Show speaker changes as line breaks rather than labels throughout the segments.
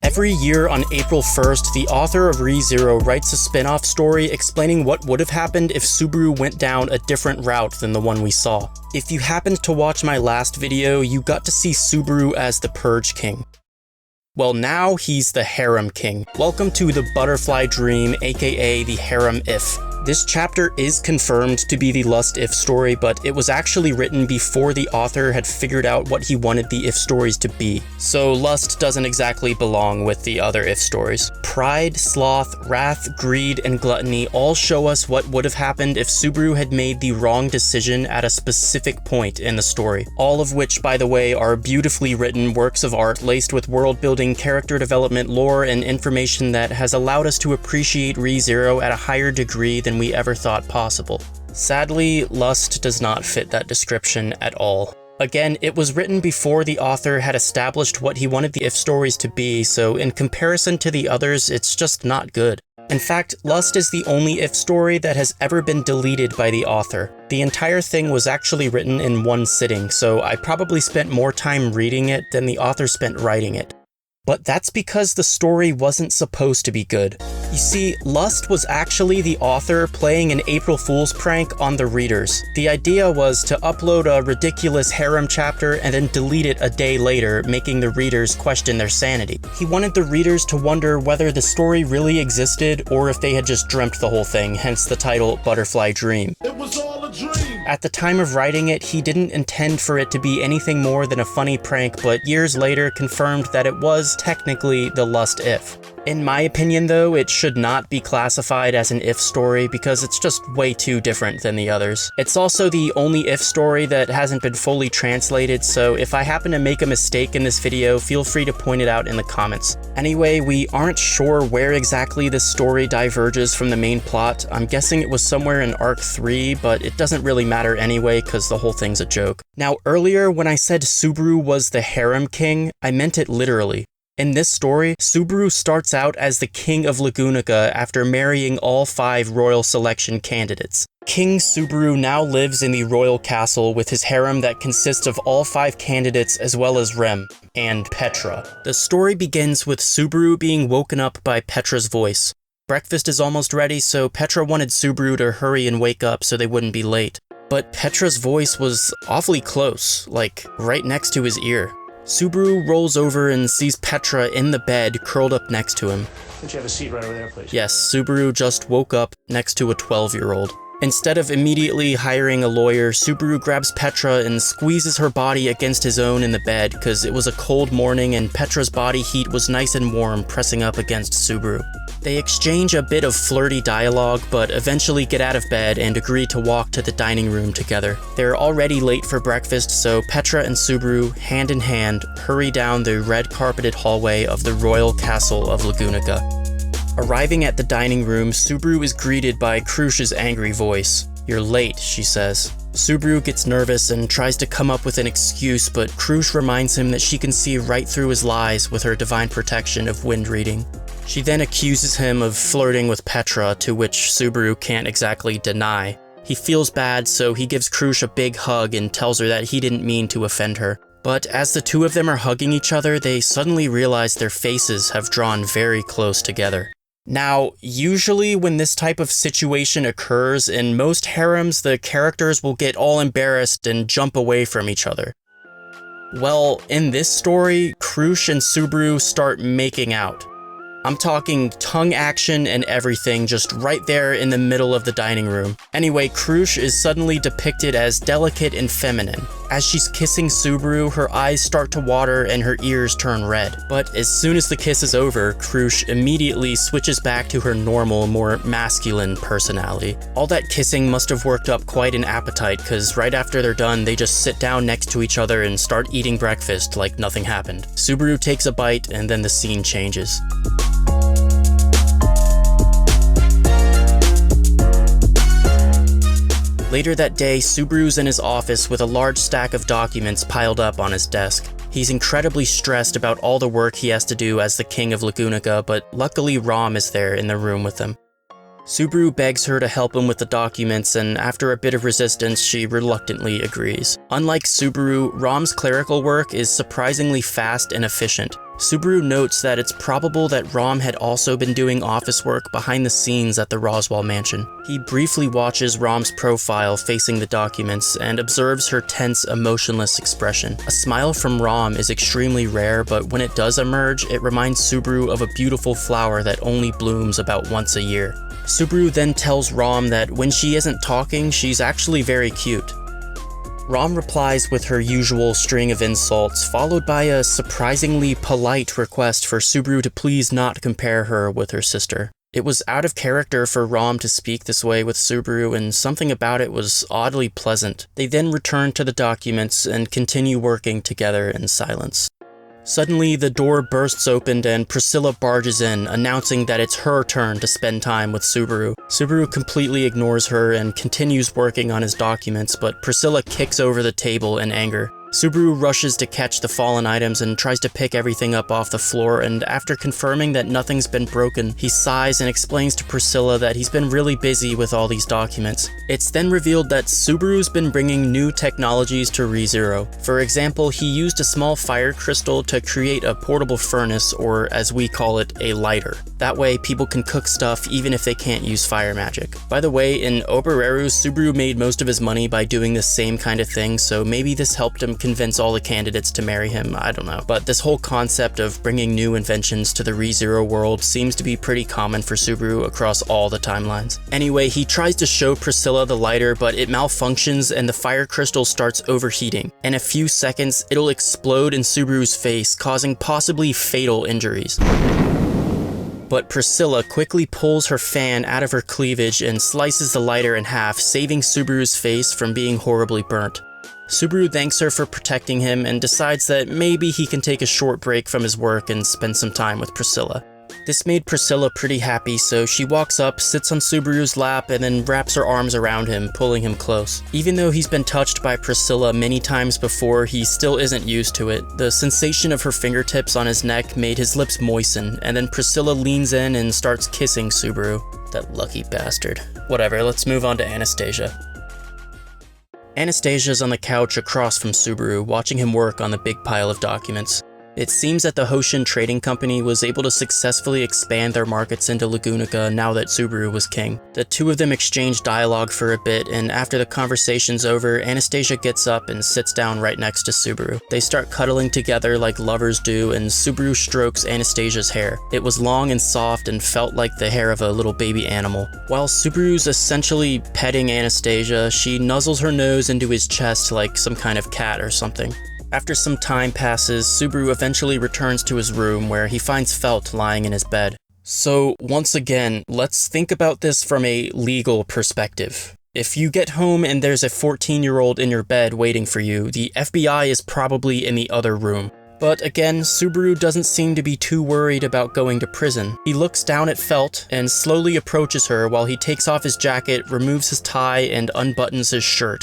Every year on April 1st, the author of ReZero writes a spin-off story explaining what would have happened if Subaru went down a different route than the one we saw. If you happened to watch my last video, you got to see Subaru as the Purge King. Well, now he's the Harem King. Welcome to the Butterfly Dream, aka the Harem IF. This chapter is confirmed to be the Lust If story, but it was actually written before the author had figured out what he wanted the If stories to be. So Lust doesn't exactly belong with the other If stories. Pride, sloth, wrath, greed, and gluttony all show us what would have happened if Subaru had made the wrong decision at a specific point in the story. All of which, by the way, are beautifully written works of art laced with world building, character development, lore, and information that has allowed us to appreciate ReZero at a higher degree than we ever thought possible. Sadly, Lust does not fit that description at all. Again, it was written before the author had established what he wanted the If stories to be, so in comparison to the others, it's just not good. In fact, Lust is the only If story that has ever been deleted by the author. The entire thing was actually written in one sitting, so I probably spent more time reading it than the author spent writing it. But that's because the story wasn't supposed to be good. You see, Lust was actually the author playing an April Fool's prank on the readers. The idea was to upload a ridiculous harem chapter and then delete it a day later, making the readers question their sanity. He wanted the readers to wonder whether the story really existed or if they had just dreamt the whole thing, hence the title Butterfly Dream.
It was all a dream!
At the time of writing it, he didn't intend for it to be anything more than a funny prank, but years later confirmed that it was technically the Lust If. In my opinion though, it should not be classified as an If story because it's just way too different than the others. It's also the only If story that hasn't been fully translated, so if I happen to make a mistake in this video, feel free to point it out in the comments. Anyway, we aren't sure where exactly this story diverges from the main plot. I'm guessing it was somewhere in Arc 3, but it doesn't really matter anyway because the whole thing's a joke. Now earlier when I said Subaru was the Harem King, I meant it literally. In this story, Subaru starts out as the King of Lugunica after marrying all 5 royal selection candidates. King Subaru now lives in the royal castle with his harem that consists of all 5 candidates as well as Rem and Petra. The story begins with Subaru being woken up by Petra's voice. Breakfast is almost ready, so Petra wanted Subaru to hurry and wake up so they wouldn't be late. But Petra's voice was awfully close, like right next to his ear. Subaru rolls over and sees Petra in the bed curled up next to him.
Could you have a seat right over there, please?
Yes, Subaru just woke up next to a 12-year-old. Instead of immediately hiring a lawyer, Subaru grabs Petra and squeezes her body against his own in the bed because it was a cold morning and Petra's body heat was nice and warm pressing up against Subaru. They exchange a bit of flirty dialogue, but eventually get out of bed and agree to walk to the dining room together. They're already late for breakfast, so Petra and Subaru, hand in hand, hurry down the red-carpeted hallway of the royal castle of Lugunica. Arriving at the dining room, Subaru is greeted by Crusch's angry voice. "You're late," she says. Subaru gets nervous and tries to come up with an excuse, but Crusch reminds him that she can see right through his lies with her divine protection of wind reading. She then accuses him of flirting with Petra, to which Subaru can't exactly deny. He feels bad, so he gives Crusch a big hug and tells her that he didn't mean to offend her. But as the two of them are hugging each other, they suddenly realize their faces have drawn very close together. Now, usually when this type of situation occurs, in most harems, the characters will get all embarrassed and jump away from each other. Well, in this story, Crusch and Subaru start making out. I'm talking tongue action and everything just right there in the middle of the dining room. Anyway, Crusch is suddenly depicted as delicate and feminine. As she's kissing Subaru, her eyes start to water and her ears turn red. But as soon as the kiss is over, Crusch immediately switches back to her normal, more masculine personality. All that kissing must have worked up quite an appetite, cause right after they're done, they just sit down next to each other and start eating breakfast like nothing happened. Subaru takes a bite and then the scene changes. Later that day, Subaru's in his office with a large stack of documents piled up on his desk. He's incredibly stressed about all the work he has to do as the King of Lugunica, but luckily Rom is there in the room with him. Subaru begs her to help him with the documents, and after a bit of resistance, she reluctantly agrees. Unlike Subaru, Rom's clerical work is surprisingly fast and efficient. Subaru notes that it's probable that Rom had also been doing office work behind the scenes at the Roswell mansion. He briefly watches Rom's profile facing the documents and observes her tense, emotionless expression. A smile from Rom is extremely rare, but when it does emerge, it reminds Subaru of a beautiful flower that only blooms about once a year. Subaru then tells Rom that when she isn't talking, she's actually very cute. Rom replies with her usual string of insults, followed by a surprisingly polite request for Subaru to please not compare her with her sister. It was out of character for Rom to speak this way with Subaru, and something about it was oddly pleasant. They then return to the documents and continue working together in silence. Suddenly, the door bursts open and Priscilla barges in, announcing that it's her turn to spend time with Subaru. Subaru completely ignores her and continues working on his documents, but Priscilla kicks over the table in anger. Subaru rushes to catch the fallen items and tries to pick everything up off the floor, and after confirming that nothing's been broken, he sighs and explains to Priscilla that he's been really busy with all these documents. It's then revealed that Subaru's been bringing new technologies to ReZero. For example, he used a small fire crystal to create a portable furnace, or as we call it, a lighter. That way, people can cook stuff even if they can't use fire magic. By the way, in Obereru, Subaru made most of his money by doing this same kind of thing, so maybe this helped him convince all the candidates to marry him, I don't know. But this whole concept of bringing new inventions to the ReZero world seems to be pretty common for Subaru across all the timelines. Anyway, he tries to show Priscilla the lighter, but it malfunctions and the fire crystal starts overheating. In a few seconds, it'll explode in Subaru's face, causing possibly fatal injuries. But Priscilla quickly pulls her fan out of her cleavage and slices the lighter in half, saving Subaru's face from being horribly burnt. Subaru thanks her for protecting him and decides that maybe he can take a short break from his work and spend some time with Priscilla. This made Priscilla pretty happy, so she walks up, sits on Subaru's lap, and then wraps her arms around him, pulling him close. Even though he's been touched by Priscilla many times before, he still isn't used to it. The sensation of her fingertips on his neck made his lips moisten, and then Priscilla leans in and starts kissing Subaru. That lucky bastard. Whatever, let's move on to Anastasia. Anastasia's on the couch across from Subaru, watching him work on the big pile of documents. It seems that the Hoshin Trading Company was able to successfully expand their markets into Lugunica now that Subaru was king. The two of them exchange dialogue for a bit, and after the conversation's over, Anastasia gets up and sits down right next to Subaru. They start cuddling together like lovers do, and Subaru strokes Anastasia's hair. It was long and soft and felt like the hair of a little baby animal. While Subaru's essentially petting Anastasia, she nuzzles her nose into his chest like some kind of cat or something. After some time passes, Subaru eventually returns to his room where he finds Felt lying in his bed. So, once again, let's think about this from a legal perspective. If you get home and there's a 14-year-old in your bed waiting for you, the FBI is probably in the other room. But again, Subaru doesn't seem to be too worried about going to prison. He looks down at Felt and slowly approaches her while he takes off his jacket, removes his tie, and unbuttons his shirt.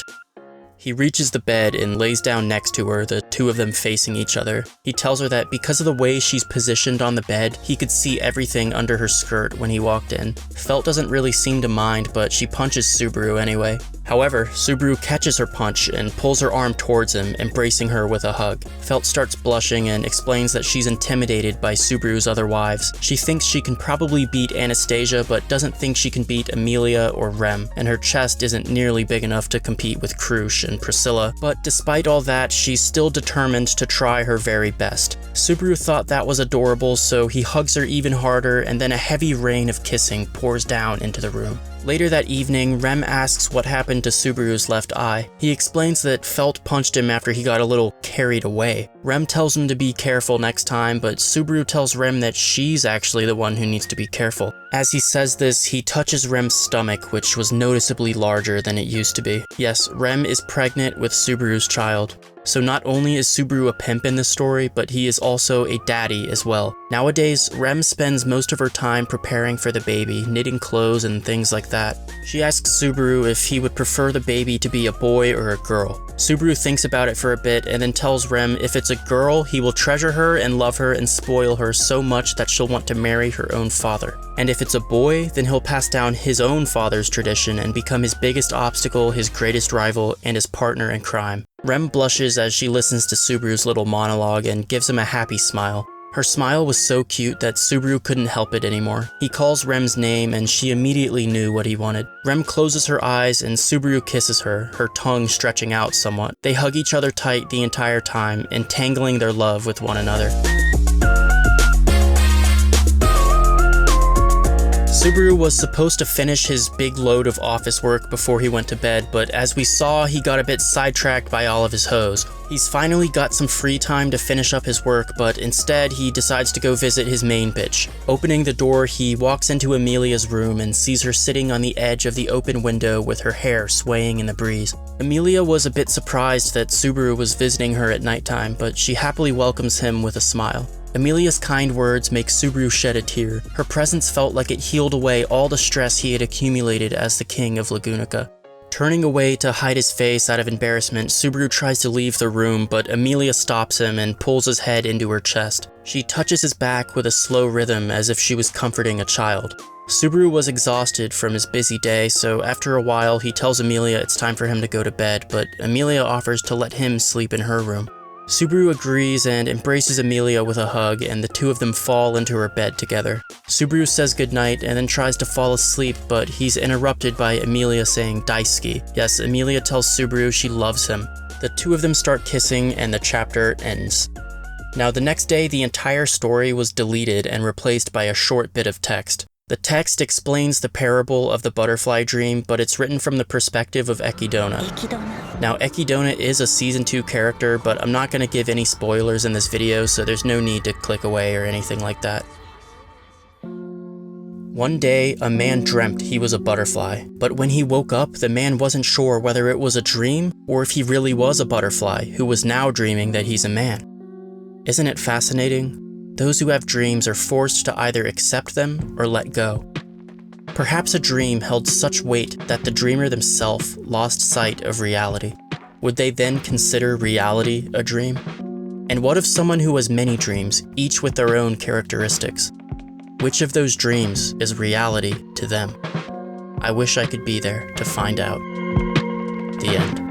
He reaches the bed and lays down next to her, the two of them facing each other. He tells her that because of the way she's positioned on the bed, he could see everything under her skirt when he walked in. Felt doesn't really seem to mind, but she punches Subaru anyway. However, Subaru catches her punch and pulls her arm towards him, embracing her with a hug. Felt starts blushing and explains that she's intimidated by Subaru's other wives. She thinks she can probably beat Anastasia, but doesn't think she can beat Emilia or Rem, and her chest isn't nearly big enough to compete with Crusch and Priscilla. But despite all that, she's still determined to try her very best. Subaru thought that was adorable, so he hugs her even harder, and then a heavy rain of kissing pours down into the room. Later that evening, Rem asks what happened to Subaru's left eye. He explains that Felt punched him after he got a little carried away. Rem tells him to be careful next time, but Subaru tells Rem that she's actually the one who needs to be careful. As he says this, he touches Rem's stomach, which was noticeably larger than it used to be. Yes, Rem is pregnant with Subaru's child. So not only is Subaru a pimp in this story, but he is also a daddy as well. Nowadays, Rem spends most of her time preparing for the baby, knitting clothes and things like that. She asks Subaru if he would prefer the baby to be a boy or a girl. Subaru thinks about it for a bit and then tells Rem if it's a girl, he will treasure her and love her and spoil her so much that she'll want to marry her own father. And if it's a boy, then he'll pass down his own father's tradition and become his biggest obstacle, his greatest rival, and his partner in crime. Rem blushes as she listens to Subaru's little monologue and gives him a happy smile. Her smile was so cute that Subaru couldn't help it anymore. He calls Rem's name and she immediately knew what he wanted. Rem closes her eyes and Subaru kisses her, her tongue stretching out somewhat. They hug each other tight the entire time, entangling their love with one another. Subaru was supposed to finish his big load of office work before he went to bed, but as we saw, he got a bit sidetracked by all of his hoes. He's finally got some free time to finish up his work, but instead he decides to go visit his main bitch. Opening the door, he walks into Emilia's room and sees her sitting on the edge of the open window with her hair swaying in the breeze. Emilia was a bit surprised that Subaru was visiting her at nighttime, but she happily welcomes him with a smile. Emilia's kind words make Subaru shed a tear. Her presence felt like it healed away all the stress he had accumulated as the King of Lugunica. Turning away to hide his face out of embarrassment, Subaru tries to leave the room, but Emilia stops him and pulls his head into her chest. She touches his back with a slow rhythm as if she was comforting a child. Subaru was exhausted from his busy day, so after a while he tells Emilia it's time for him to go to bed, but Emilia offers to let him sleep in her room. Subaru agrees and embraces Emilia with a hug, and the two of them fall into her bed together. Subaru says goodnight and then tries to fall asleep, but he's interrupted by Emilia saying Daisuki. Yes, Emilia tells Subaru she loves him. The two of them start kissing and the chapter ends. Now the next day the entire story was deleted and replaced by a short bit of text. The text explains the parable of the butterfly dream, but it's written from the perspective of Echidnut. Now, Echidnut is a Season 2 character, but I'm not going to give any spoilers in this video, so there's no need to click away or anything like that. One day, a man dreamt he was a butterfly, but when he woke up, the man wasn't sure whether it was a dream or if he really was a butterfly who was now dreaming that he's a man. Isn't it fascinating? Those who have dreams are forced to either accept them or let go. Perhaps a dream held such weight that the dreamer themselves lost sight of reality. Would they then consider reality a dream? And what of someone who has many dreams, each with their own characteristics? Which of those dreams is reality to them? I wish I could be there to find out. The end.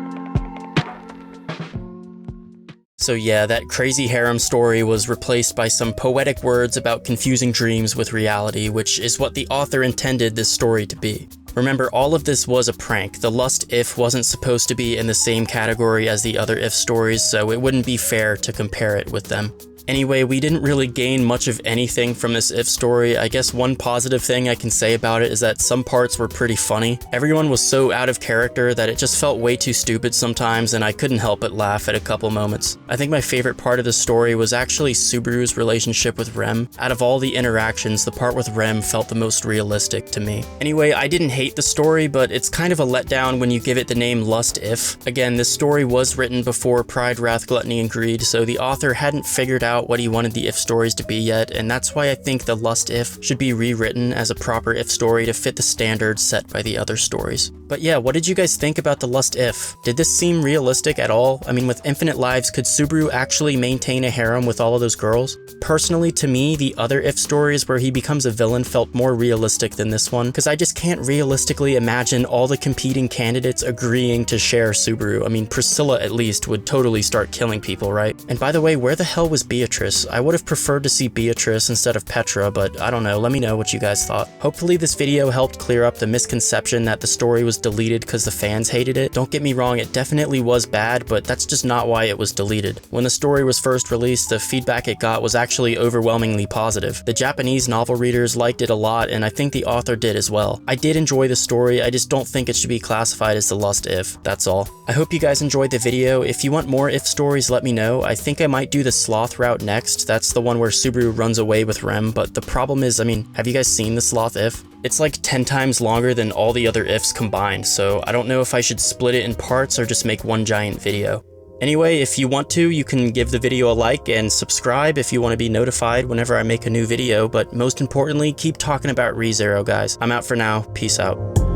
So yeah, that crazy harem story was replaced by some poetic words about confusing dreams with reality, which is what the author intended this story to be. Remember, all of this was a prank. The Lust If wasn't supposed to be in the same category as the other If stories, so it wouldn't be fair to compare it with them. Anyway, we didn't really gain much of anything from this If story. I guess one positive thing I can say about it is that some parts were pretty funny. Everyone was so out of character that it just felt way too stupid sometimes, and I couldn't help but laugh at a couple moments. I think my favorite part of the story was actually Subaru's relationship with Rem. Out of all the interactions, the part with Rem felt the most realistic to me. Anyway, I didn't hate the story, but it's kind of a letdown when you give it the name Lust If. Again, this story was written before Pride, Wrath, Gluttony, and Greed, so the author hadn't figured out what he wanted the If stories to be yet, and that's why I think the Lust If should be rewritten as a proper If story to fit the standards set by the other stories. But yeah, what did you guys think about the Lust If? Did this seem realistic at all? I mean, with infinite lives, could Subaru actually maintain a harem with all of those girls? Personally, to me, the other If stories where he becomes a villain felt more realistic than this one, because I just can't realistically imagine all the competing candidates agreeing to share Subaru. I mean, Priscilla at least would totally start killing people, right? And by the way, where the hell was Beatrice? I would have preferred to see Beatrice instead of Petra, but I don't know, let me know what you guys thought. Hopefully this video helped clear up the misconception that the story was deleted because the fans hated it. Don't get me wrong, it definitely was bad, but that's just not why it was deleted. When the story was first released, the feedback it got was actually overwhelmingly positive. The Japanese novel readers liked it a lot, and I think the author did as well. I did enjoy the story, I just don't think it should be classified as the Lust If, that's all. I hope you guys enjoyed the video. If you want more If stories, let me know. I think I might do the Sloth route next. That's the one where Subaru runs away with Rem, but the problem is, I mean, have you guys seen the Sloth If? It's like 10 times longer than all the other Ifs combined, so I don't know if I should split it in parts or just make one giant video. Anyway, if you want to, you can give the video a like and subscribe if you want to be notified whenever I make a new video, but most importantly, keep talking about ReZero, guys. I'm out for now. Peace out.